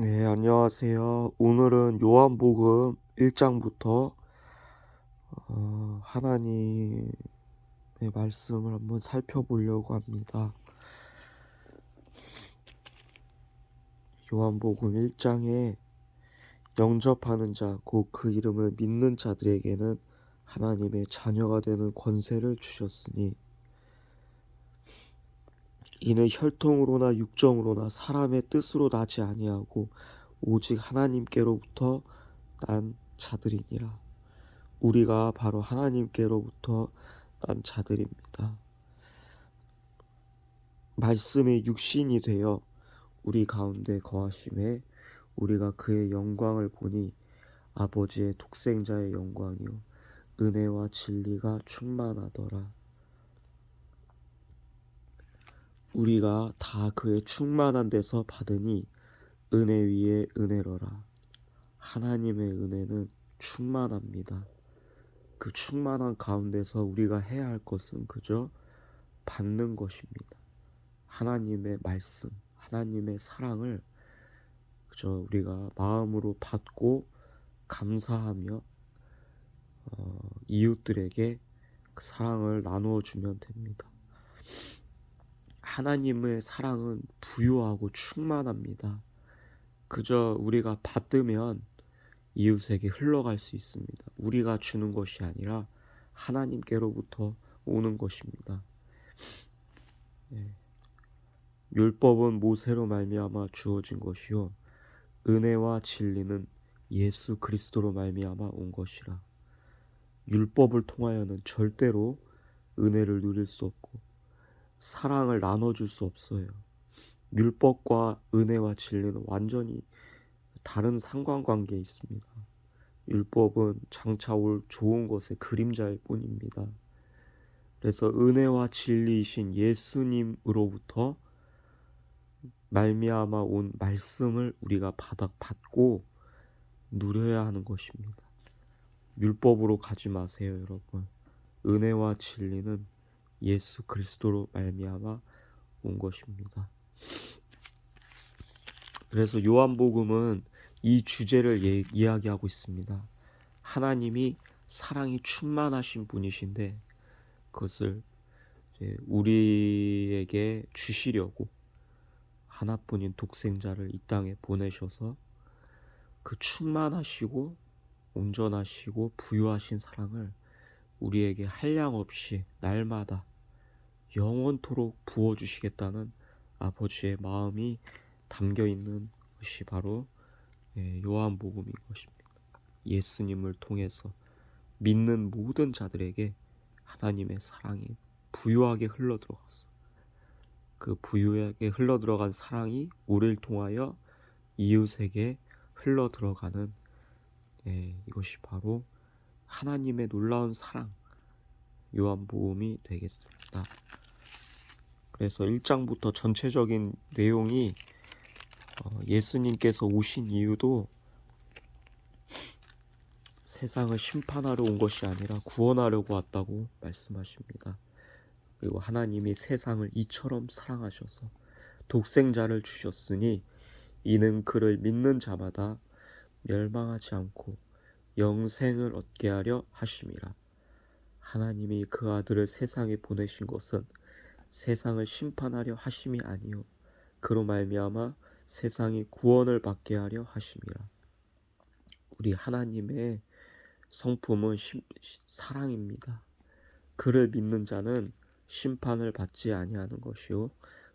네, 안녕하세요. 오늘은 요한복음 1장부터 하나님의 말씀을 한번 살펴보려고 합니다. 요한복음 1장에 영접하는 자, 곧 그 이름을 믿는 자들에게는 하나님의 자녀가 되는 권세를 주셨으니 이는 혈통으로나 육정으로나 사람의 뜻으로 나지 아니하고 오직 하나님께로부터 난 자들이니라. 우리가 바로 하나님께로부터 난 자들입니다. 말씀이 육신이 되어 우리 가운데 거하심에 우리가 그의 영광을 보니 아버지의 독생자의 영광이요 은혜와 진리가 충만하더라. 우리가 다 그의 충만한 데서 받으니 은혜 위에 은혜로라. 하나님의 은혜는 충만합니다. 그 충만한 가운데서 우리가 해야 할 것은 그저 받는 것입니다. 하나님의 말씀, 하나님의 사랑을 그저 우리가 마음으로 받고 감사하며 이웃들에게 그 사랑을 나누어 주면 됩니다. 하나님의 사랑은 부유하고 충만합니다. 그저 우리가 받으면 이웃에게 흘러갈 수 있습니다. 우리가 주는 것이 아니라 하나님께로부터 오는 것입니다. 네. 율법은 모세로 말미암아 주어진 것이요 은혜와 진리는 예수 그리스도로 말미암아 온 것이라. 율법을 통하여는 절대로 은혜를 누릴 수 없고 사랑을 나눠줄 수 없어요. 율법과 은혜와 진리는 완전히 다른 상관관계에 있습니다. 율법은 장차 올 좋은 것의 그림자일 뿐입니다. 그래서 은혜와 진리이신 예수님으로부터 말미암아 온 말씀을 우리가 받고 누려야 하는 것입니다. 율법으로 가지 마세요, 여러분. 은혜와 진리는 예수 그리스도로 말미암아 온 것입니다. 그래서 요한복음은 이 주제를 이야기하고 있습니다. 하나님이 사랑이 충만하신 분이신데 그것을 우리에게 주시려고 하나뿐인 독생자를 이 땅에 보내셔서 그 충만하시고 온전하시고 부유하신 사랑을 우리에게 한량없이 날마다 영원토록 부어주시겠다는 아버지의 마음이 담겨있는 것이 바로 요한복음인 것입니다. 예수님을 통해서 믿는 모든 자들에게 하나님의 사랑이 부유하게 흘러들어갔어. 그 부유하게 흘러들어간 사랑이 우리를 통하여 이웃에게 흘러들어가는 이것이 바로 하나님의 놀라운 사랑 요한복음이 되겠습니다. 그래서 1장부터 전체적인 내용이 예수님께서 오신 이유도 세상을 심판하러 온 것이 아니라 구원하려고 왔다고 말씀하십니다. 그리고 하나님이 세상을 이처럼 사랑하셔서 독생자를 주셨으니 이는 그를 믿는 자마다 멸망하지 않고 영생을 얻게 하려 하심이라. 하나님이 그 아들을 세상에 보내신 것은 세상을 심판하려 하심이 아니요 그로 말미암아 세상이 구원을 받게 하려 하심이라. 우리 하나님의 성품은 사랑입니다. 그를 믿는 자는 심판을 받지 아니하는 것이요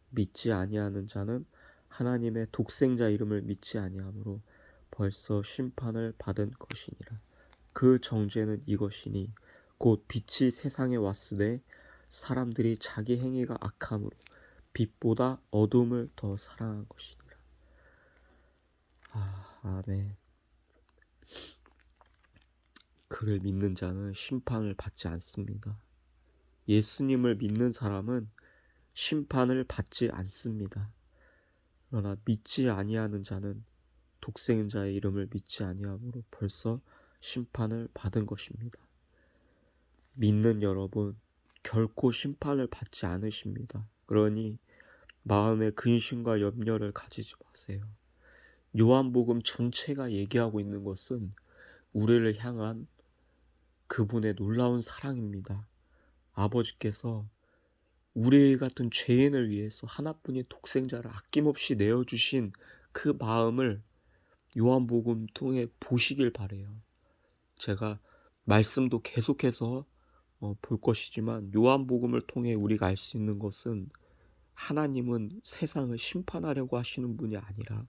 믿지 아니하는 자는 하나님의 독생자 이름을 믿지 아니하므로 벌써 심판을 받은 것이니라. 그 정죄는 이것이니 곧 빛이 세상에 왔으되 사람들이 자기 행위가 악함으로 빛보다 어둠을 더 사랑한 것이니라. 아멘. 그를 믿는 자는 심판을 받지 않습니다. 예수님을 믿는 사람은 심판을 받지 않습니다. 그러나 믿지 아니하는 자는 독생자의 이름을 믿지 아니하므로 벌써 심판을 받은 것입니다. 믿는 여러분, 결코 심판을 받지 않으십니다. 그러니 마음에 근심과 염려를 가지지 마세요. 요한복음 전체가 얘기하고 있는 것은 우리를 향한 그분의 놀라운 사랑입니다. 아버지께서 우리 같은 죄인을 위해서 하나뿐인 독생자를 아낌없이 내어주신 그 마음을 요한복음 통해 보시길 바래요. 제가 말씀도 계속해서 볼 것이지만 요한복음을 통해 우리가 알 수 있는 것은 하나님은 세상을 심판하려고 하시는 분이 아니라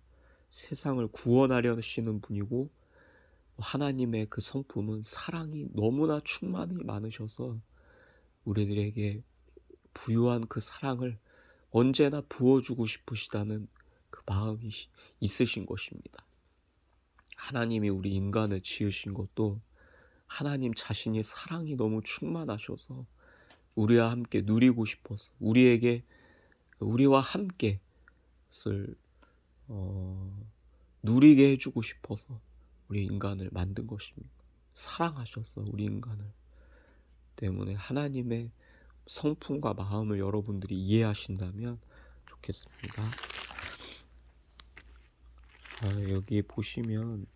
세상을 구원하려 하시는 분이고, 하나님의 그 성품은 사랑이 너무나 충만히 많으셔서 우리들에게 부유한 그 사랑을 언제나 부어주고 싶으시다는 그 마음이 있으신 것입니다. 하나님이 우리 인간을 지으신 것도 하나님 자신이 사랑이 너무 충만하셔서 우리와 함께 누리고 싶어서 우리와 함께 누리게 해주고 싶어서 우리 인간을 만든 것입니다. 사랑하셔서 우리 인간을 때문에 하나님의 성품과 마음을 여러분들이 이해하신다면 좋겠습니다. 여기 보시면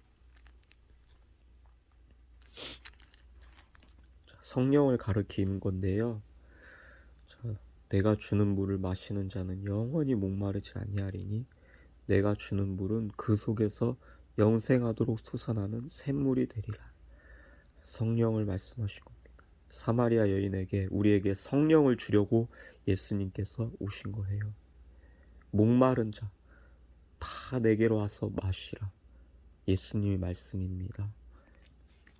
성령을 가리키는 건데요. 내가 주는 물을 마시는 자는 영원히 목마르지 아니하리니 내가 주는 물은 그 속에서 영생하도록 솟아나는 샘물이 되리라. 성령을 말씀하신 겁니다. 사마리아 여인에게 우리에게 성령을 주려고 예수님께서 오신 거예요. 목마른 자 다 내게로 와서 마시라. 예수님의 말씀입니다.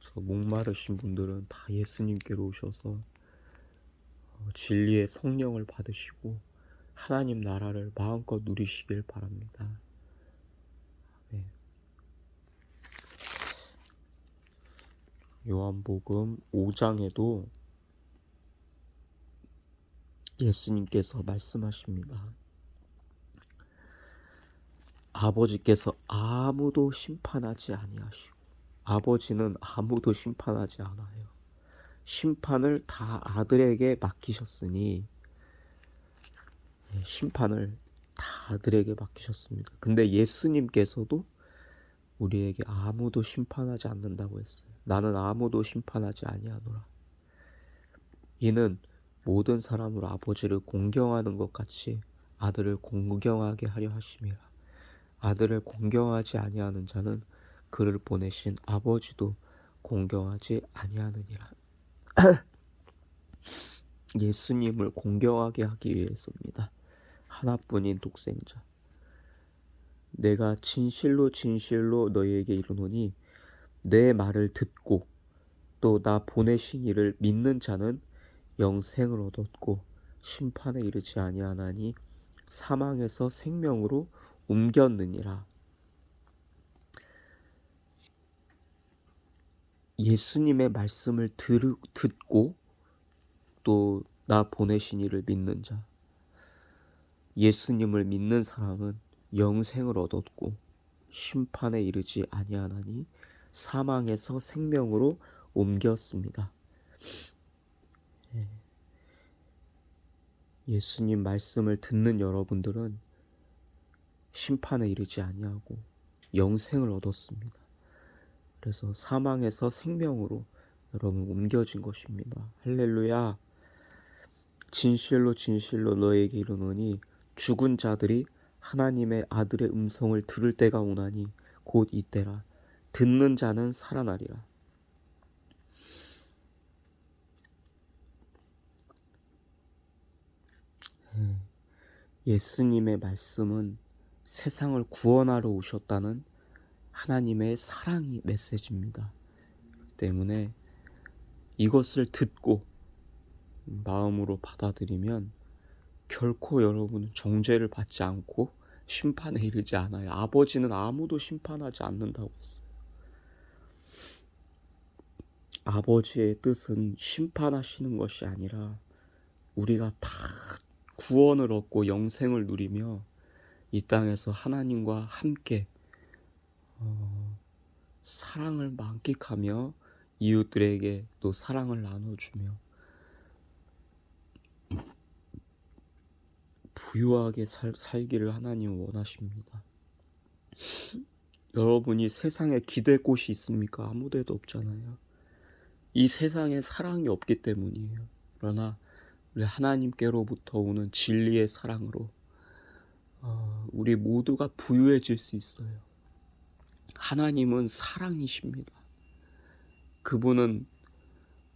그래서 목마르신 분들은 다 예수님께로 오셔서 진리의 성령을 받으시고 하나님 나라를 마음껏 누리시길 바랍니다. 네. 요한복음 5장에도 예수님께서 말씀하십니다. 아버지께서 아무도 심판하지 아니하시고, 아버지는 아무도 심판하지 않아요. 심판을 다 아들에게 맡기셨으니, 심판을 다 아들에게 맡기셨습니다. 근데 예수님께서도 우리에게 아무도 심판하지 않는다고 했어요. 나는 아무도 심판하지 아니하노라. 이는 모든 사람으로 아버지를 공경하는 것 같이 아들을 공경하게 하려 하심이라. 아들을 공경하지 아니하는 자는 그를 보내신 아버지도 공경하지 아니하느니라. 예수님을 공경하게 하기 위해서입니다. 하나뿐인 독생자. 내가 진실로 진실로 너희에게 이르노니 내 말을 듣고 또 나 보내신 이를 믿는 자는 영생을 얻었고 심판에 이르지 아니하나니 사망에서 생명으로 옮겼느니라. 예수님의 말씀을 듣고 또 나 보내신 이를 믿는 자, 예수님을 믿는 사람은 영생을 얻었고 심판에 이르지 아니하나니 사망에서 생명으로 옮겼습니다. 예수님 말씀을 듣는 여러분들은 심판에 이르지 아니하고 영생을 얻었습니다. 그래서 사망에서 생명으로 여러분 옮겨진 것입니다. 할렐루야. 진실로 진실로 너에게 이르노니 죽은 자들이 하나님의 아들의 음성을 들을 때가 오나니 곧 이때라. 듣는 자는 살아나리라. 예수님의 말씀은 세상을 구원하러 오셨다는 하나님의 사랑이 메시지입니다. 때문에 이것을 듣고 마음으로 받아들이면 결코 여러분은 정죄를 받지 않고 심판에 이르지 않아요. 아버지는 아무도 심판하지 않는다고 했어요. 아버지의 뜻은 심판하시는 것이 아니라 우리가 다 구원을 얻고 영생을 누리며 이 땅에서 하나님과 함께 사랑을 만끽하며 이웃들에게 또 사랑을 나눠주며 부유하게 살기를 하나님 원하십니다. 여러분이 세상에 기댈 곳이 있습니까? 아무 데도 없잖아요. 이 세상에 사랑이 없기 때문이에요. 그러나 우리 하나님께로부터 오는 진리의 사랑으로 우리 모두가 부유해질 수 있어요. 하나님은 사랑이십니다. 그분은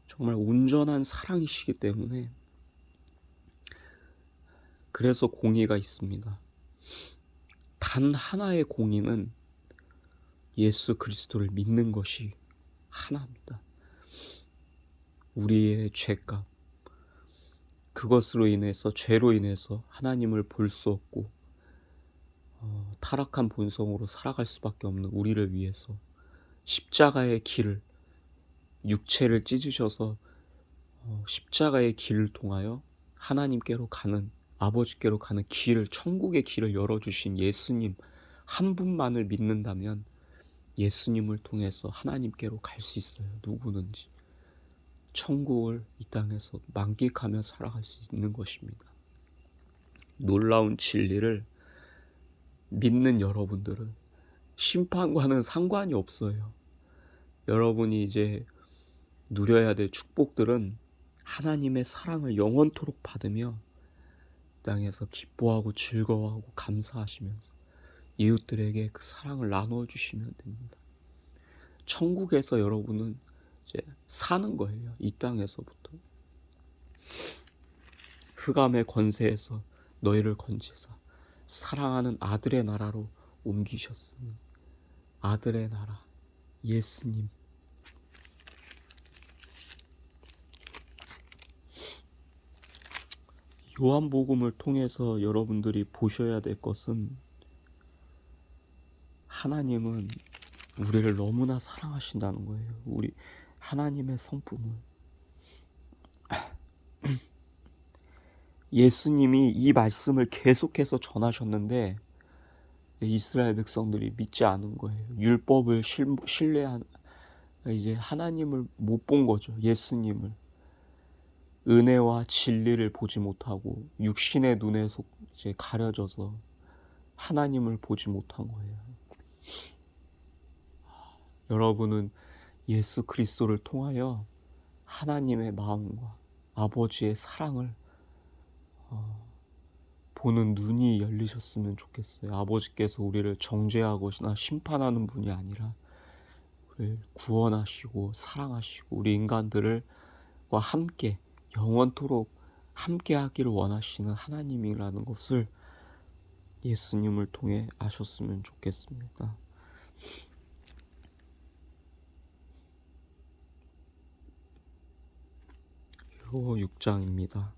정말 온전한 사랑이시기 때문에 그래서 공의가 있습니다. 단 하나의 공의는 예수 그리스도를 믿는 것이 하나입니다. 우리의 죄값, 그것으로 인해서 죄로 인해서 하나님을 볼 수 없고 타락한 본성으로 살아갈 수밖에 없는 우리를 위해서 십자가의 길을, 육체를 찢으셔서 십자가의 길을 통하여 하나님께로 가는, 아버지께로 가는 길을, 천국의 길을 열어주신 예수님 한 분만을 믿는다면 예수님을 통해서 하나님께로 갈 수 있어요. 누구든지 천국을 이 땅에서 만끽하며 살아갈 수 있는 것입니다. 놀라운 진리를 믿는 여러분들은 심판과는 상관이 없어요. 여러분이 이제 누려야 될 축복들은 하나님의 사랑을 영원토록 받으며 이 땅에서 기뻐하고 즐거워하고 감사하시면서 이웃들에게 그 사랑을 나누어 주시면 됩니다. 천국에서 여러분은 이제 사는 거예요. 이 땅에서부터. 흑암의 권세에서 너희를 건지사 사랑하는 아들의 나라로 옮기셨으니, 아들의 나라, 예수님. 요한복음을 통해서 여러분들이 보셔야 될 것은 하나님은 우리를 너무나 사랑하신다는 거예요. 우리 하나님의 성품을. 예수님이 이 말씀을 계속해서 전하셨는데 이스라엘 백성들이 믿지 않은 거예요. 율법을 신뢰한, 이제 하나님을 못 본 거죠. 예수님을. 은혜와 진리를 보지 못하고 육신의 눈에 이제 가려져서 하나님을 보지 못한 거예요. 여러분은 예수 그리스도를 통하여 하나님의 마음과 아버지의 사랑을 보는 눈이 열리셨으면 좋겠어요. 아버지께서 우리를 정죄하거나 심판하는 분이 아니라 우리를 구원하시고 사랑하시고 우리 인간들과 함께 영원토록 함께 하기를 원하시는 하나님이라는 것을 예수님을 통해 아셨으면 좋겠습니다. 요 6장입니다.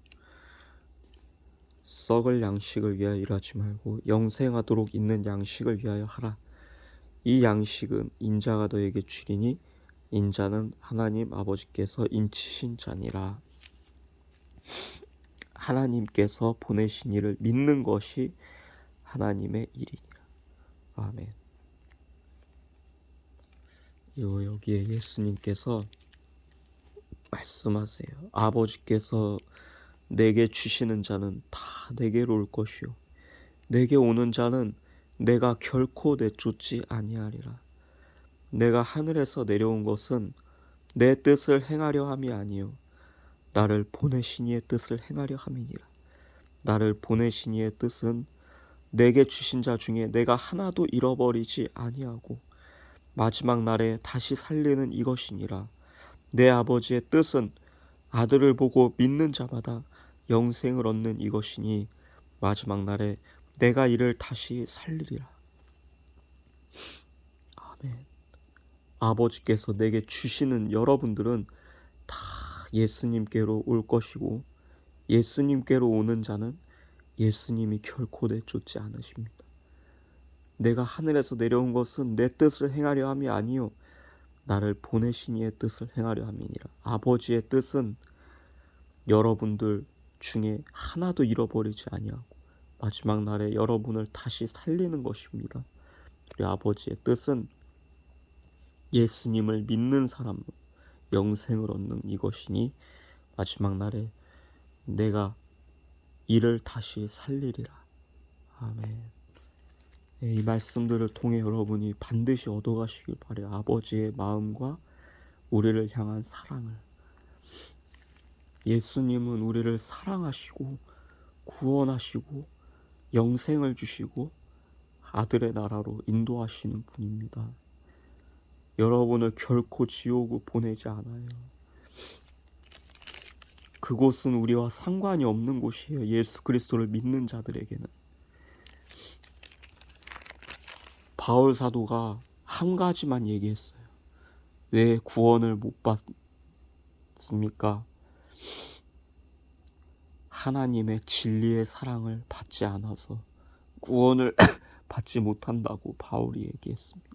썩을 양식을 위하여 일하지 말고 영생하도록 있는 양식을 위하여 하라. 이 양식은 인자가 너에게 주리니 인자는 하나님 아버지께서 인치신 자니라. 하나님께서 보내신 이를 믿는 것이 하나님의 일이니라. 아멘. 여기에 예수님께서 말씀하세요. 아버지께서 내게 주시는 자는 다 내게로 올 것이요 내게 오는 자는 내가 결코 내쫓지 아니하리라. 내가 하늘에서 내려온 것은 내 뜻을 행하려 함이 아니요 나를 보내신 이의 뜻을 행하려 함이니라. 나를 보내신 이의 뜻은 내게 주신 자 중에 내가 하나도 잃어버리지 아니하고 마지막 날에 다시 살리는 이것이니라. 내 아버지의 뜻은 아들을 보고 믿는 자마다 영생을 얻는 이것이니 마지막 날에 내가 이를 다시 살리리라. 아멘. 아버지께서 내게 주시는 여러분들은 다 예수님께로 올 것이고 예수님께로 오는 자는 예수님이 결코 내쫓지 않으십니다. 내가 하늘에서 내려온 것은 내 뜻을 행하려 함이 아니요 나를 보내신 이의 뜻을 행하려 함이니라. 아버지의 뜻은 여러분들 중에 하나도 잃어버리지 아니하고 마지막 날에 여러분을 다시 살리는 것입니다. 우리 아버지의 뜻은 예수님을 믿는 사람은 영생을 얻는 이것이니 마지막 날에 내가 이를 다시 살리리라. 아멘. 이 말씀들을 통해 여러분이 반드시 얻어가시길 바래요. 아버지의 마음과 우리를 향한 사랑을. 예수님은 우리를 사랑하시고 구원하시고 영생을 주시고 아들의 나라로 인도하시는 분입니다. 여러분을 결코 지옥으로 보내지 않아요. 그곳은 우리와 상관이 없는 곳이에요. 예수 그리스도를 믿는 자들에게는. 바울 사도가 한 가지만 얘기했어요. 왜 구원을 못 받습니까? 하나님의 진리의 사랑을 받지 않아서 구원을 받지 못한다고 바울이 얘기했습니다.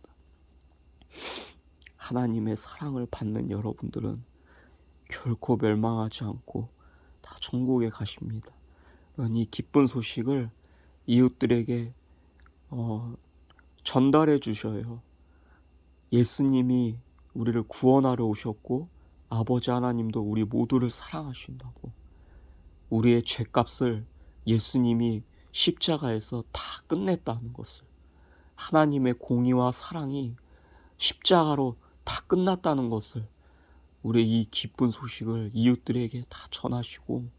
하나님의 사랑을 받는 여러분들은 결코 멸망하지 않고 다 천국에 가십니다. 이 기쁜 소식을 이웃들에게 전달해 주셔요. 예수님이 우리를 구원하러 오셨고 아버지 하나님도 우리 모두를 사랑하신다고. 우리의 죄값을 예수님이 십자가에서 다 끝냈다는 것을, 하나님의 공의와 사랑이 십자가로 다 끝났다는 것을, 우리의 이 기쁜 소식을 이웃들에게 다 전하시고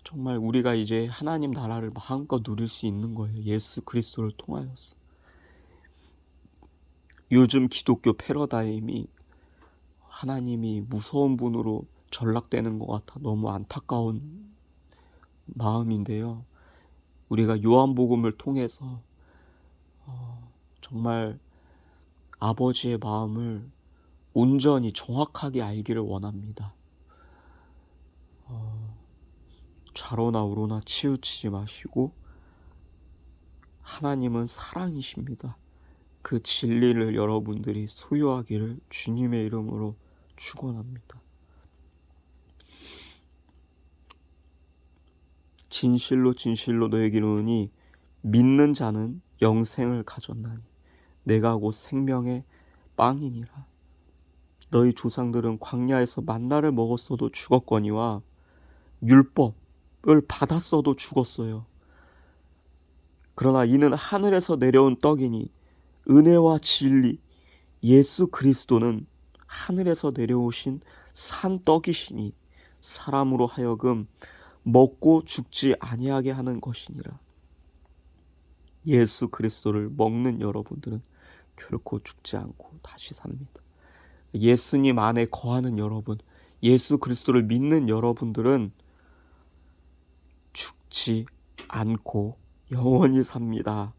정말 우리가 이제 하나님 나라를 마음껏 누릴 수 있는 거예요. 예수 그리스도를 통하여서. 요즘 기독교 패러다임이 하나님이 무서운 분으로 전락되는 것 같아 너무 안타까운 마음인데요. 우리가 요한복음을 통해서 정말 아버지의 마음을 온전히 정확하게 알기를 원합니다. 좌로나 우로나 치우치지 마시고 하나님은 사랑이십니다. 그 진리를 여러분들이 소유하기를 주님의 이름으로 축원합니다. 진실로 진실로 너에게 이르노니 믿는 자는 영생을 가졌나니 내가 곧 생명의 빵이니라. 너희 조상들은 광야에서 만나를 먹었어도 죽었거니와 율법을 받았어도 죽었어요. 그러나 이는 하늘에서 내려온 떡이니 은혜와 진리, 예수 그리스도는 하늘에서 내려오신 산 떡이시니 사람으로 하여금 먹고 죽지 아니하게 하는 것이니라. 예수 그리스도를 먹는 여러분들은 결코 죽지 않고 다시 삽니다. 예수님 안에 거하는 여러분, 예수 그리스도를 믿는 여러분들은 죽지 않고 영원히 삽니다.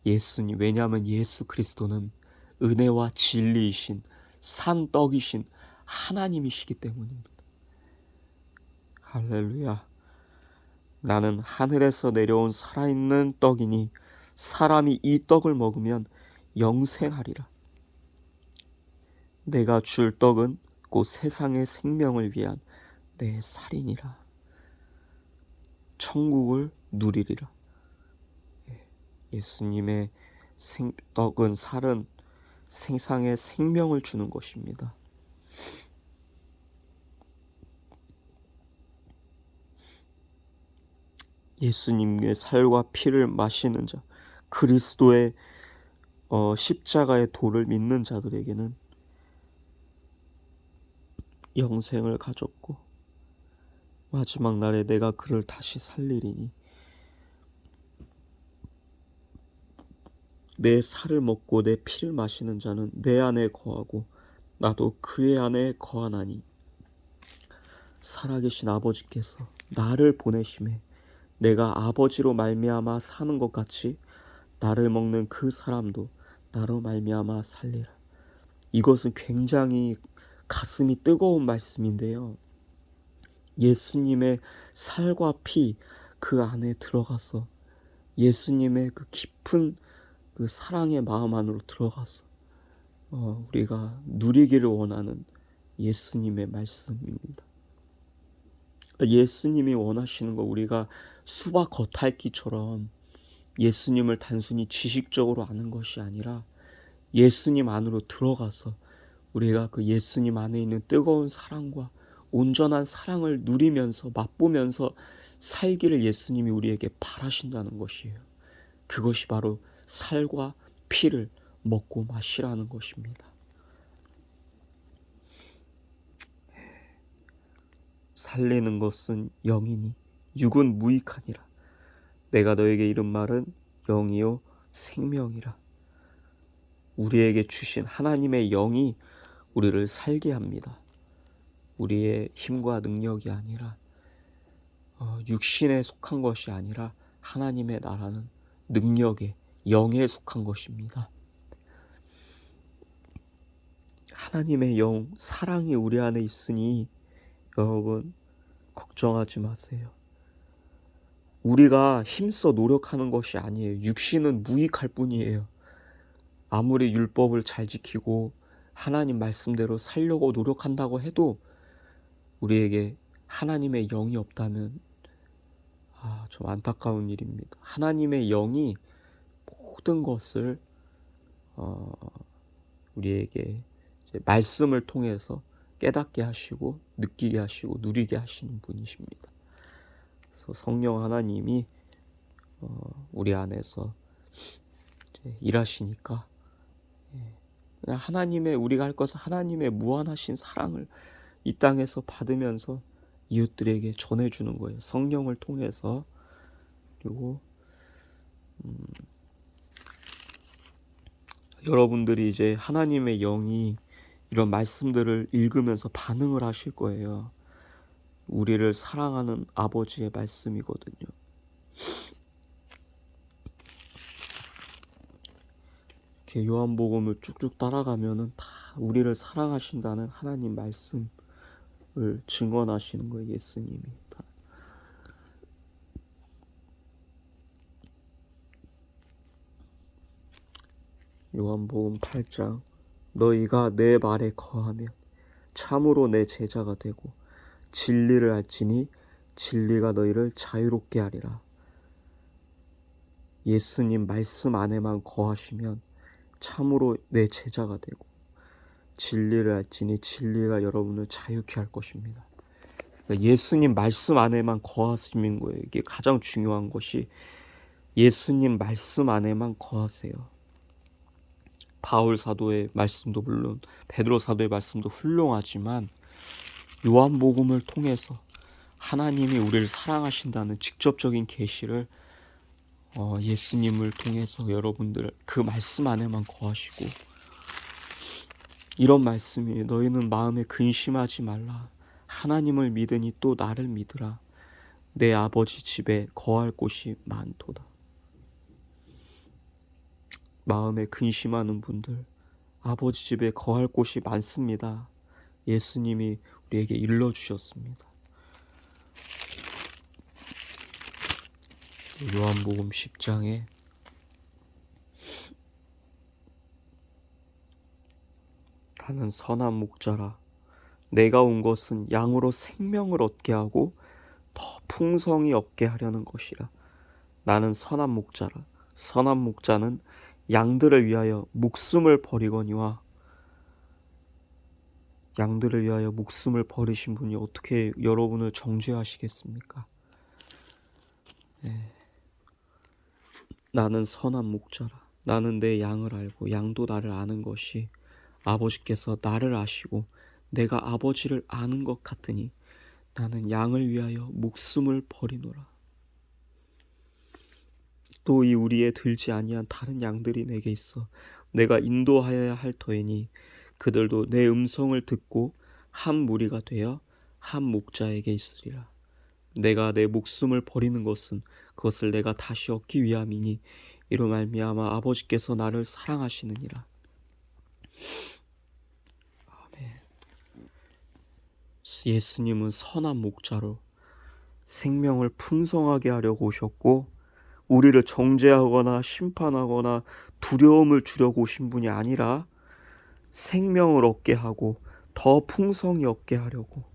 예수님, 왜냐하면 예수 그리스도는 은혜와 진리이신 산떡이신 하나님이시기 때문입니다. 할렐루야. 나는 하늘에서 내려온 살아있는 떡이니 사람이 이 떡을 먹으면 영생하리라. 내가 줄 떡은 곧 세상의 생명을 위한 내 살이니라. 천국을 누리리라. 예수님의 떡은 살은 세상에 생명을 주는 것입니다. 예수님의 살과 피를 마시는 자, 그리스도의 십자가의 도를 믿는 자들에게는 영생을 가졌고 마지막 날에 내가 그를 다시 살리리니 내 살을 먹고 내 피를 마시는 자는 내 안에 거하고 나도 그의 안에 거하나니 살아계신 아버지께서 나를 보내심에 내가 아버지로 말미암아 사는 것 같이 나를 먹는 그 사람도 나로 말미암아 살리라. 이것은 굉장히 가슴이 뜨거운 말씀인데요. 예수님의 살과 피 그 안에 들어가서 예수님의 그 깊은 그 사랑의 마음 안으로 들어가서 우리가 누리기를 원하는 예수님의 말씀입니다. 예수님이 원하시는 거, 우리가 수박 겉핥기처럼 예수님을 단순히 지식적으로 아는 것이 아니라 예수님 안으로 들어가서 우리가 그 예수님 안에 있는 뜨거운 사랑과 온전한 사랑을 누리면서 맛보면서 살기를 예수님이 우리에게 바라신다는 것이에요. 그것이 바로 살과 피를 먹고 마시라는 것입니다. 살리는 것은 영이니 육은 무익하니라. 내가 너에게 이른 말은 영이요 생명이라. 우리에게 주신 하나님의 영이 우리를 살게 합니다. 우리의 힘과 능력이 아니라 육신에 속한 것이 아니라 하나님의 나라는 능력의 영에 속한 것입니다. 하나님의 영, 사랑이 우리 안에 있으니 여러분 걱정하지 마세요. 우리가 힘써 노력하는 것이 아니에요. 육신은 무익할 뿐이에요. 아무리 율법을 잘 지키고 하나님 말씀대로 살려고 노력한다고 해도 우리에게 하나님의 영이 없다면 좀 안타까운 일입니다. 하나님의 영이 모든 것을 우리에게 이제 말씀을 통해서 깨닫게 하시고 느끼게 하시고 누리게 하시는 분이십니다. 그래서 성령 하나님이 우리 안에서 이제 일하시니까 그냥 하나님의 우리가 할 것은 하나님의 무한하신 사랑을 이 땅에서 받으면서 이웃들에게 전해주는 거예요. 성령을 통해서. 그리고 여러분들이 이제 하나님의 영이 이런 말씀들을 읽으면서 반응을 하실 거예요. 우리를 사랑하는 아버지의 말씀이거든요. 이렇게 요한복음을 쭉쭉 따라가면은 다 우리를 사랑하신다는 하나님 말씀을 증언하시는 거예요. 예수님이 다. 요한복음 8장 너희가 내 말에 거하면 참으로 내 제자가 되고 진리를 알지니 진리가 너희를 자유롭게 하리라. 예수님 말씀 안에만 거하시면 참으로 내 제자가 되고 진리를 알지니 진리가 여러분을 자유케 할 것입니다. 예수님 말씀 안에만 거하시는 거예요. 이게 가장 중요한 것이 예수님 말씀 안에만 거하세요. 바울 사도의 말씀도 물론 베드로 사도의 말씀도 훌륭하지만 요한복음을 통해서 하나님이 우리를 사랑하신다는 직접적인 계시를 예수님을 통해서 여러분들 그 말씀 안에만 거하시고 이런 말씀이 너희는 마음에 근심하지 말라. 하나님을 믿으니 또 나를 믿으라. 내 아버지 집에 거할 곳이 많도다. 마음에 근심하는 분들 아버지 집에 거할 곳이 많습니다. 예수님이 우리에게 일러주셨습니다. 요한복음 10장에 나는 선한 목자라. 내가 온 것은 양으로 생명을 얻게 하고 더 풍성히 얻게 하려는 것이라. 나는 선한 목자라. 선한 목자는 양들을 위하여 목숨을 버리거니와 양들을 위하여 목숨을 버리신 분이 어떻게 여러분을 정죄하시겠습니까? 나는 선한 목자라. 나는 내 양을 알고 양도 나를 아는 것이 아버지께서 나를 아시고 내가 아버지를 아는 것 같으니 나는 양을 위하여 목숨을 버리노라. 또 이 우리에 들지 아니한 다른 양들이 내게 있어 내가 인도하여야 할 터이니 그들도 내 음성을 듣고 한 무리가 되어 한 목자에게 있으리라. 내가 내 목숨을 버리는 것은 그것을 내가 다시 얻기 위함이니 이로 말미암아 아버지께서 나를 사랑하시느니라. 아멘. 예수님은 선한 목자로 생명을 풍성하게 하려고 오셨고 우리를 정죄하거나 심판하거나 두려움을 주려고 오신 분이 아니라 생명을 얻게 하고 더 풍성히 얻게 하려고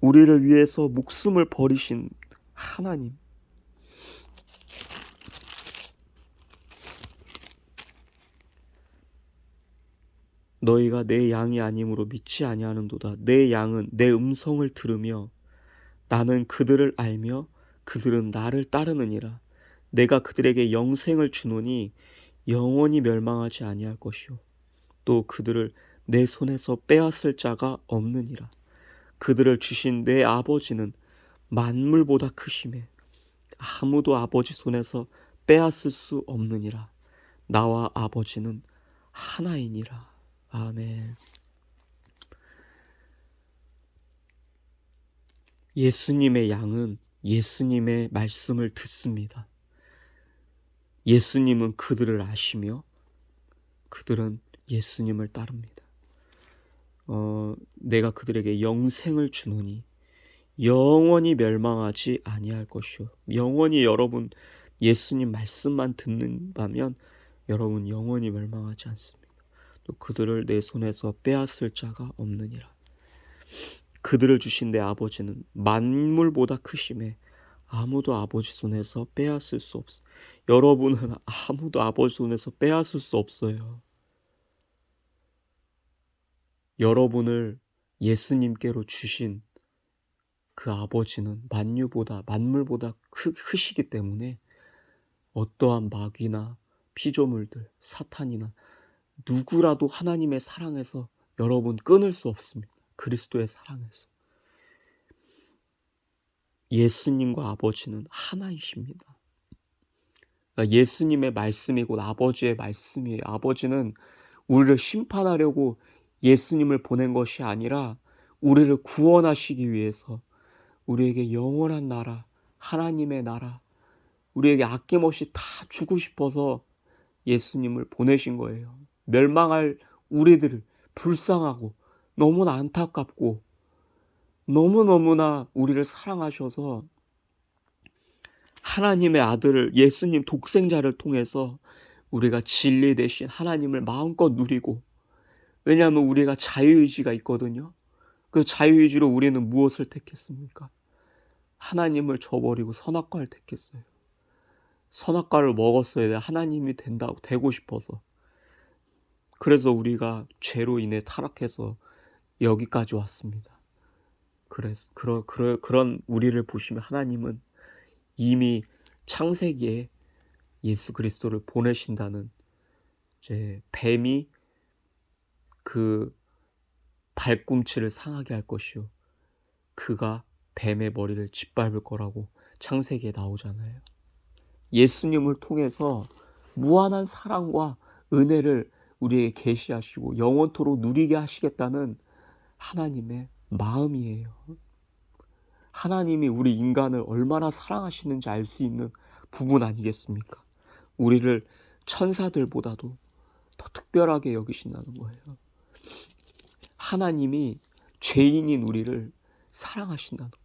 우리를 위해서 목숨을 버리신 하나님. 너희가 내 양이 아님으로 믿지 아니하는도다. 내 양은 내 음성을 들으며 나는 그들을 알며 그들은 나를 따르느니라. 내가 그들에게 영생을 주노니 영원히 멸망하지 아니할 것이요 또 그들을 내 손에서 빼앗을 자가 없느니라. 그들을 주신 내 아버지는 만물보다 크심에 아무도 아버지 손에서 빼앗을 수 없느니라. 나와 아버지는 하나이니라. 아멘. 예수님의 양은 예수님의 말씀을 듣습니다. 예수님은 그들을 아시며 그들은 예수님을 따릅니다. 내가 그들에게 영생을 주노니 영원히 멸망하지 아니할 것이요. 영원히 여러분 예수님 말씀만 듣는다면 여러분 영원히 멸망하지 않습니다. 또 그들을 내 손에서 빼앗을 자가 없느니라. 그들을 주신 내 아버지는 만물보다 크심에 아무도 아버지 손에서 빼앗을 수 없어. 여러분은 아무도 아버지 손에서 빼앗을 수 없어요. 여러분을 예수님께로 주신 그 아버지는 만물보다 크시기 때문에 어떠한 마귀나 피조물들, 사탄이나 누구라도 하나님의 사랑에서 여러분 끊을 수 없습니다. 그리스도의 사랑에서. 예수님과 아버지는 하나이십니다. 그러니까 예수님의 말씀이 곧 아버지의 말씀이에요. 아버지는 우리를 심판하려고 예수님을 보낸 것이 아니라 우리를 구원하시기 위해서 우리에게 영원한 나라, 하나님의 나라, 우리에게 아낌없이 다 주고 싶어서 예수님을 보내신 거예요. 멸망할 우리들을 불쌍하고 너무나 안타깝고 너무너무나 우리를 사랑하셔서 하나님의 아들을 예수님 독생자를 통해서 우리가 진리 대신 하나님을 마음껏 누리고, 왜냐하면 우리가 자유의지가 있거든요. 그 자유의지로 우리는 무엇을 택했습니까? 하나님을 저버리고 선악과를 택했어요. 선악과를 먹었어야 돼. 하나님이 되고 싶어서. 그래서 우리가 죄로 인해 타락해서 여기까지 왔습니다. 그래서 그런 우리를 보시면 하나님은 이미 창세기에 예수 그리스도를 보내신다는, 이제 뱀이 그 발꿈치를 상하게 할 것이요 그가 뱀의 머리를 짓밟을 거라고 창세기에 나오잖아요. 예수님을 통해서 무한한 사랑과 은혜를 우리에게 계시하시고 영원토록 누리게 하시겠다는 하나님의 마음이에요. 하나님이 우리 인간을 얼마나 사랑하시는지 알 수 있는 부분 아니겠습니까? 우리를 천사들보다도 더 특별하게 여기신다는 거예요. 하나님이 죄인인 우리를 사랑하신다는 거예요.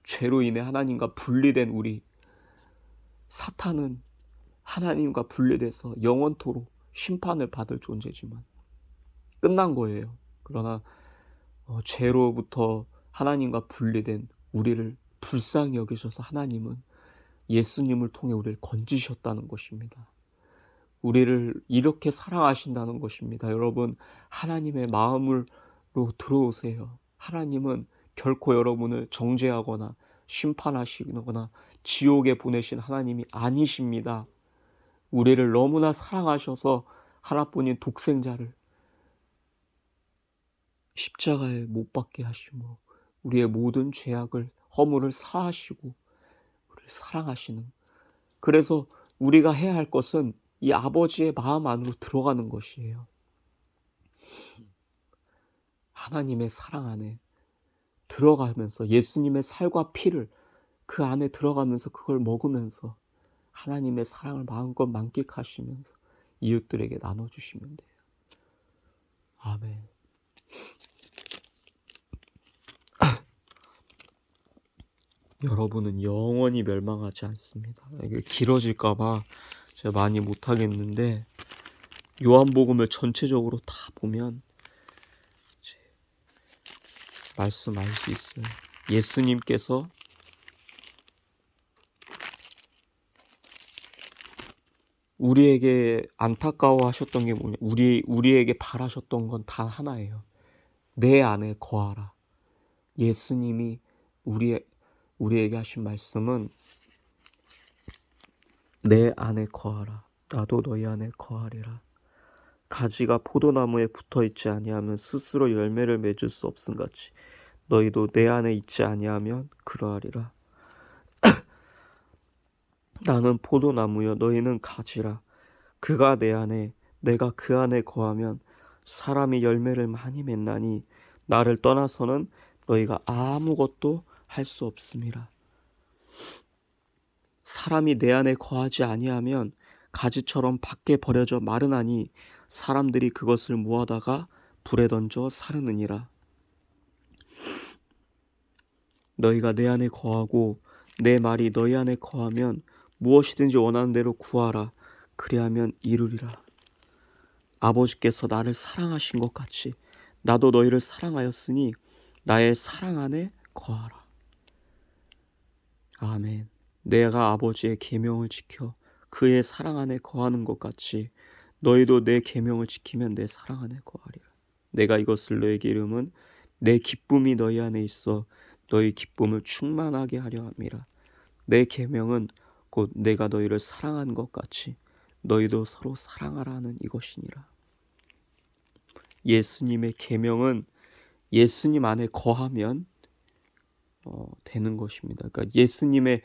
죄로 인해 하나님과 분리된 우리, 사탄은 하나님과 분리돼서 영원토록 심판을 받을 존재지만 끝난 거예요. 그러나 죄로부터 하나님과 분리된 우리를 불쌍히 여기셔서 하나님은 예수님을 통해 우리를 건지셨다는 것입니다. 우리를 이렇게 사랑하신다는 것입니다. 여러분, 하나님의 마음으로 들어오세요. 하나님은 결코 여러분을 정죄하거나 심판하시거나 지옥에 보내신 하나님이 아니십니다. 우리를 너무나 사랑하셔서 하나뿐인 독생자를 십자가에 못 박게 하시고 우리의 모든 죄악을 허물을 사하시고 우리를 사랑하시는, 그래서 우리가 해야 할 것은 이 아버지의 마음 안으로 들어가는 것이에요. 하나님의 사랑 안에 들어가면서 예수님의 살과 피를 그 안에 들어가면서 그걸 먹으면서 하나님의 사랑을 마음껏 만끽하시면서 이웃들에게 나눠주시면 돼요. 아멘. 여러분은 영원히 멸망하지 않습니다. 이게 길어질까봐 제가 많이 못하겠는데, 요한복음을 전체적으로 다 보면 말씀 알 수 있어요. 예수님께서 우리에게 안타까워하셨던 게 뭐냐? 우리에게 바라셨던 건 단 하나예요. 내 안에 거하라. 예수님이 우리에게 하신 말씀은 내 안에 거하라. 나도 너희 안에 거하리라. 가지가 포도나무에 붙어있지 아니하면 스스로 열매를 맺을 수 없음같이 너희도 내 안에 있지 아니하면 그러하리라. 나는 포도나무여 너희는 가지라. 그가 내 안에 내가 그 안에 거하면 사람이 열매를 많이 맺나니 나를 떠나서는 너희가 아무것도 할 수 없음이라. 사람이 내 안에 거하지 아니하면 가지처럼 밖에 버려져 마르나니 사람들이 그것을 모아다가 불에 던져 사르느니라. 너희가 내 안에 거하고 내 말이 너희 안에 거하면 무엇이든지 원하는 대로 구하라. 그리하면 이루리라. 아버지께서 나를 사랑하신 것 같이 나도 너희를 사랑하였으니 나의 사랑 안에 거하라. 아멘. 내가 아버지의 계명을 지켜 그의 사랑 안에 거하는 것 같이 너희도 내 계명을 지키면 내 사랑 안에 거하리라. 내가 이것을 너에게 이름은 내 기쁨이 너희 안에 있어 너희 기쁨을 충만하게 하려 함이라. 내 계명은 곧 내가 너희를 사랑한 것 같이 너희도 서로 사랑하라 하는 이것이니라. 예수님의 계명은 예수님 안에 거하면 되는 것입니다. 그러니까 예수님의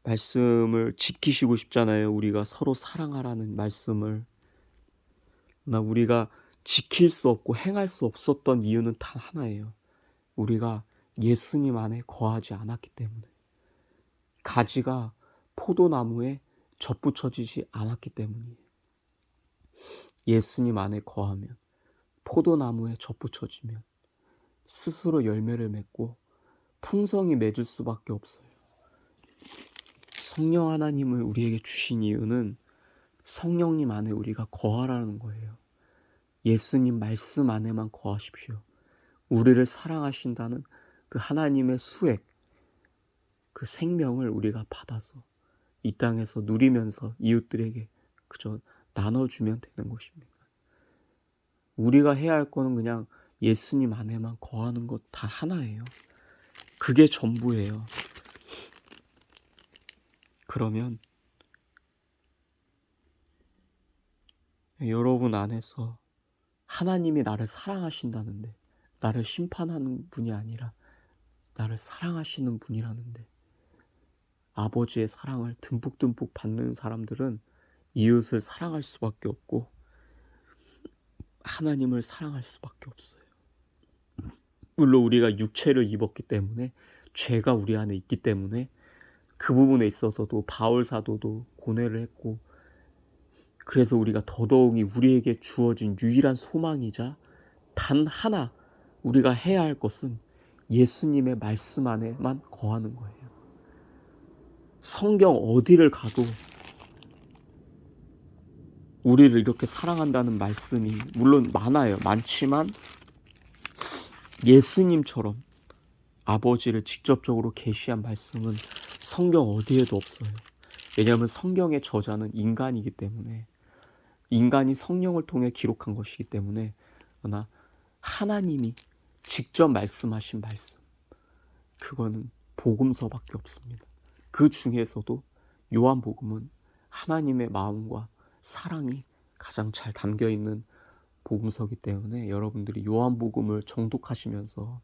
말씀을 지키시고 싶잖아요. 우리가 서로 사랑하라는 말씀을. 그러나 우리가 지킬 수 없고 행할 수 없었던 이유는 단 하나예요. 우리가 예수님 안에 거하지 않았기 때문에. 가지가 포도나무에 접붙여지지 않았기 때문이에요. 예수님 안에 거하면, 포도나무에 접붙여지면 스스로 열매를 맺고 풍성히 맺을 수밖에 없어요. 성령 하나님을 우리에게 주신 이유는 성령님 안에 우리가 거하라는 거예요. 예수님 말씀 안에만 거하십시오. 우리를 사랑하신다는 그 하나님의 수액, 그 생명을 우리가 받아서 이 땅에서 누리면서 이웃들에게 그저 나눠주면 되는 것입니다. 우리가 해야 할 거는 그냥 예수님 안에만 거하는 것 다 하나예요. 그게 전부예요. 그러면 여러분 안에서 하나님이 나를 사랑하신다는데, 나를 심판하는 분이 아니라 나를 사랑하시는 분이라는데, 아버지의 사랑을 듬뿍듬뿍 받는 사람들은 이웃을 사랑할 수밖에 없고 하나님을 사랑할 수밖에 없어요. 물론 우리가 육체를 입었기 때문에, 죄가 우리 안에 있기 때문에 그 부분에 있어서도 바울 사도도 고뇌를 했고, 그래서 우리가 더더욱이 우리에게 주어진 유일한 소망이자 단 하나 우리가 해야 할 것은 예수님의 말씀 안에만 거하는 거예요. 성경 어디를 가도 우리를 이렇게 사랑한다는 말씀이 물론 많아요. 많지만 예수님처럼 아버지를 직접적으로 계시한 말씀은 성경 어디에도 없어요. 왜냐하면 성경의 저자는 인간이기 때문에, 인간이 성령을 통해 기록한 것이기 때문에. 그러나 하나님이 직접 말씀하신 말씀, 그거는 복음서밖에 없습니다. 그 중에서도 요한복음은 하나님의 마음과 사랑이 가장 잘 담겨있는 복음서이기 때문에 여러분들이 요한복음을 정독하시면서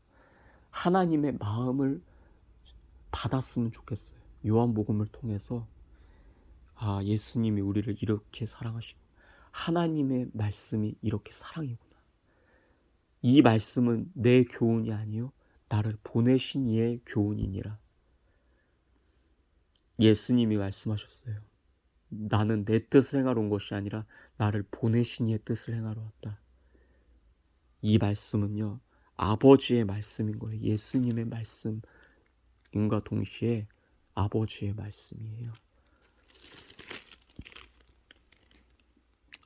하나님의 마음을 받았으면 좋겠어요. 요한복음을 통해서 예수님이 우리를 이렇게 사랑하시고 하나님의 말씀이 이렇게 사랑이구나. 이 말씀은 내 교훈이 아니요 나를 보내신 이의 교훈이니라. 예수님이 말씀하셨어요. 나는 내 뜻을 행하러 온 것이 아니라 나를 보내신 이의 뜻을 행하러 왔다. 이 말씀은요, 아버지의 말씀인 거예요. 예수님의 말씀인과 동시에 아버지의 말씀이에요.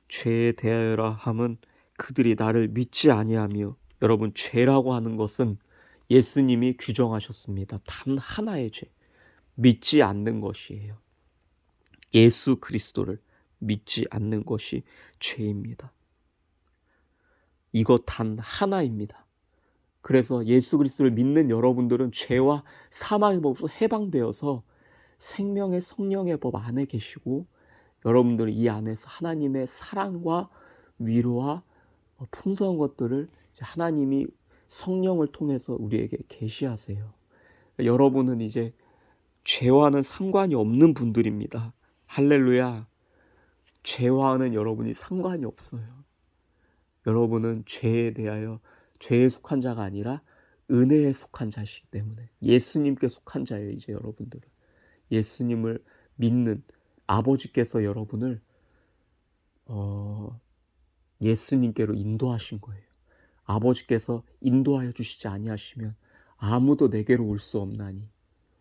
죄에 대하여라 함은 그들이 나를 믿지 아니하며, 여러분, 죄라고 하는 것은 예수님이 규정하셨습니다. 단 하나의 죄, 믿지 않는 것이에요. 예수 그리스도를 믿지 않는 것이 죄입니다. 이거 단 하나입니다. 그래서 예수 그리스도를 믿는 여러분들은 죄와 사망의 법에서 해방되어서 생명의 성령의 법 안에 계시고 여러분들이 이 안에서 하나님의 사랑과 위로와 풍성한 것들을 이제 하나님이 성령을 통해서 우리에게 계시하세요. 여러분은 이제 죄와는 상관이 없는 분들입니다. 할렐루야. 죄와는 여러분이 상관이 없어요. 여러분은 죄에 대하여 죄에 속한 자가 아니라 은혜에 속한 자시기 때문에 예수님께 속한 자예요. 이제 여러분들은 예수님을 믿는 아버지께서 여러분을 예수님께로 인도하신 거예요. 아버지께서 인도하여 주시지 아니하시면 아무도 내게로 올 수 없나니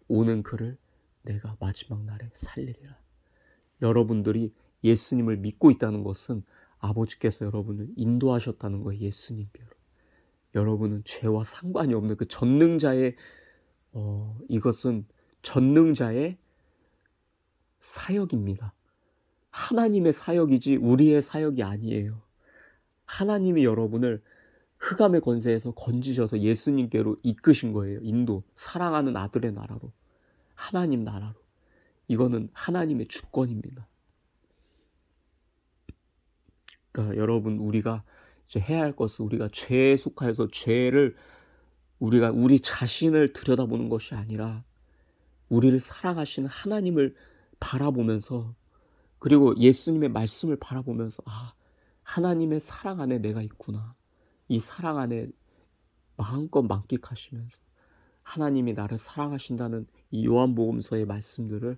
오는 그를 내가 마지막 날에 살리리라. 여러분들이 예수님을 믿고 있다는 것은 아버지께서 여러분을 인도하셨다는 거예요. 예수님께로. 여러분은 죄와 상관이 없는 그 전능자의 이것은 전능자의 사역입니다. 하나님의 사역이지 우리의 사역이 아니에요. 하나님이 여러분을 흑암의 권세에서 건지셔서 예수님께로 이끄신 거예요. 인도, 사랑하는 아들의 나라로, 하나님 나라로. 이거는 하나님의 주권입니다. 그러니까 여러분, 우리가 이제 해야 할 것은 우리가 죄에 속하여서 죄를 우리가 우리 자신을 들여다보는 것이 아니라 우리를 사랑하시는 하나님을 바라보면서, 그리고 예수님의 말씀을 바라보면서 하나님의 사랑 안에 내가 있구나. 이 사랑 안에 마음껏 만끽하시면서 하나님이 나를 사랑하신다는 이 요한복음서의 말씀들을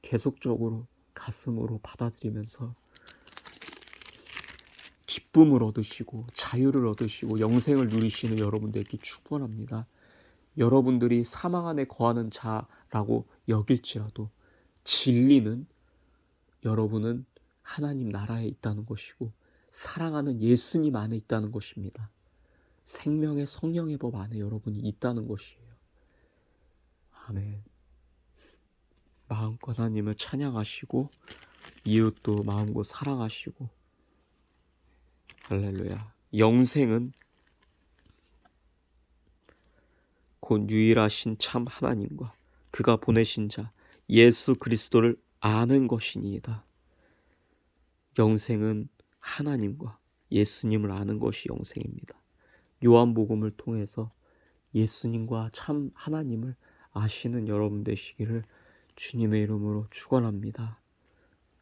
계속적으로 가슴으로 받아들이면서 기쁨을 얻으시고 자유를 얻으시고 영생을 누리시는 여러분 되기 축원합니다. 여러분들이 사망 안에 거하는 자라고 여길지라도 진리는 여러분은 하나님 나라에 있다는 것이고 사랑하는 예수님 안에 있다는 것입니다. 생명의 성령의 법 안에 여러분이 있다는 것이에요. 아멘. 마음껏 하나님을 찬양하시고 이웃도 마음껏 사랑하시고, 할렐루야. 영생은 곧 유일하신 참 하나님과 그가 보내신 자 예수 그리스도를 아는 것이니이다. 영생은 하나님과 예수님을 아는 것이 영생입니다. 요한복음을 통해서 예수님과 참 하나님을 아시는 여러분 되시기를 주님의 이름으로 축원합니다.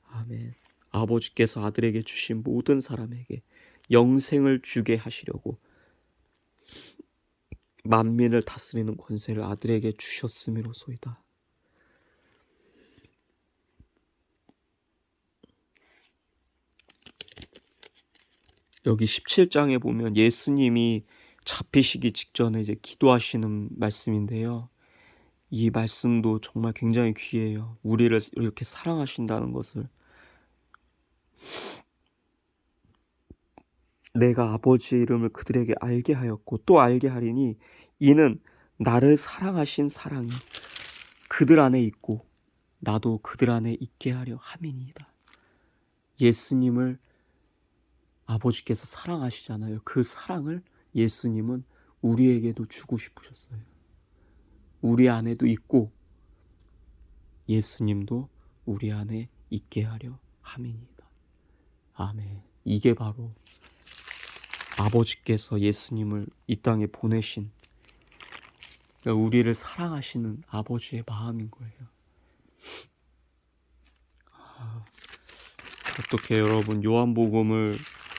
아멘. 아버지께서 아들에게 주신 모든 사람에게 영생을 주게 하시려고 만민을 다스리는 권세를 아들에게 주셨음이로소이다. 여기 17장에 보면 예수님이 잡히시기 직전에 이제 기도하시는 말씀인데요. 이 말씀도 정말 굉장히 귀해요. 우리를 이렇게 사랑하신다는 것을, 내가 아버지의 이름을 그들에게 알게 하였고 또 알게 하리니 이는 나를 사랑하신 사랑이 그들 안에 있고 나도 그들 안에 있게 하려 함이니이다. 예수님을 아버지께서 사랑하시잖아요. 그 사랑을 예수님은 우리에게도 주고 싶으셨어요. 우리 안에도 있고 예수님도 우리 안에 있게 하려 함이니이다. 아멘. 이게 바로 아버지께서 예수님을 이 땅에 보내신, 우리를 사랑하시는 아버지의 마음인 거예요. 어떻게 여러분, 요한복음을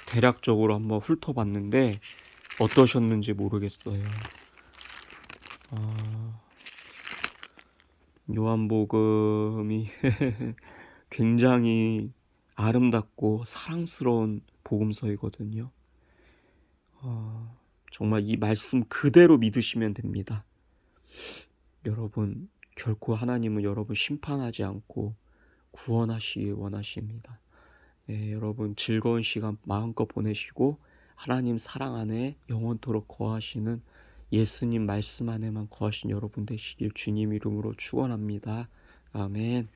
대략적으로 한번 훑어봤는데 어떠셨는지 모르겠어요. 요한복음이 굉장히 아름답고 사랑스러운 복음서이거든요. 정말 이 말씀 그대로 믿으시면 됩니다. 여러분, 결코 하나님은 여러분 심판하지 않고 구원하시기 원하십니다. 여러분 즐거운 시간 마음껏 보내시고 하나님 사랑 안에 영원토록 거하시는 예수님 말씀 안에만 거하신 여러분 되시길 주님 이름으로 축원합니다. 아멘.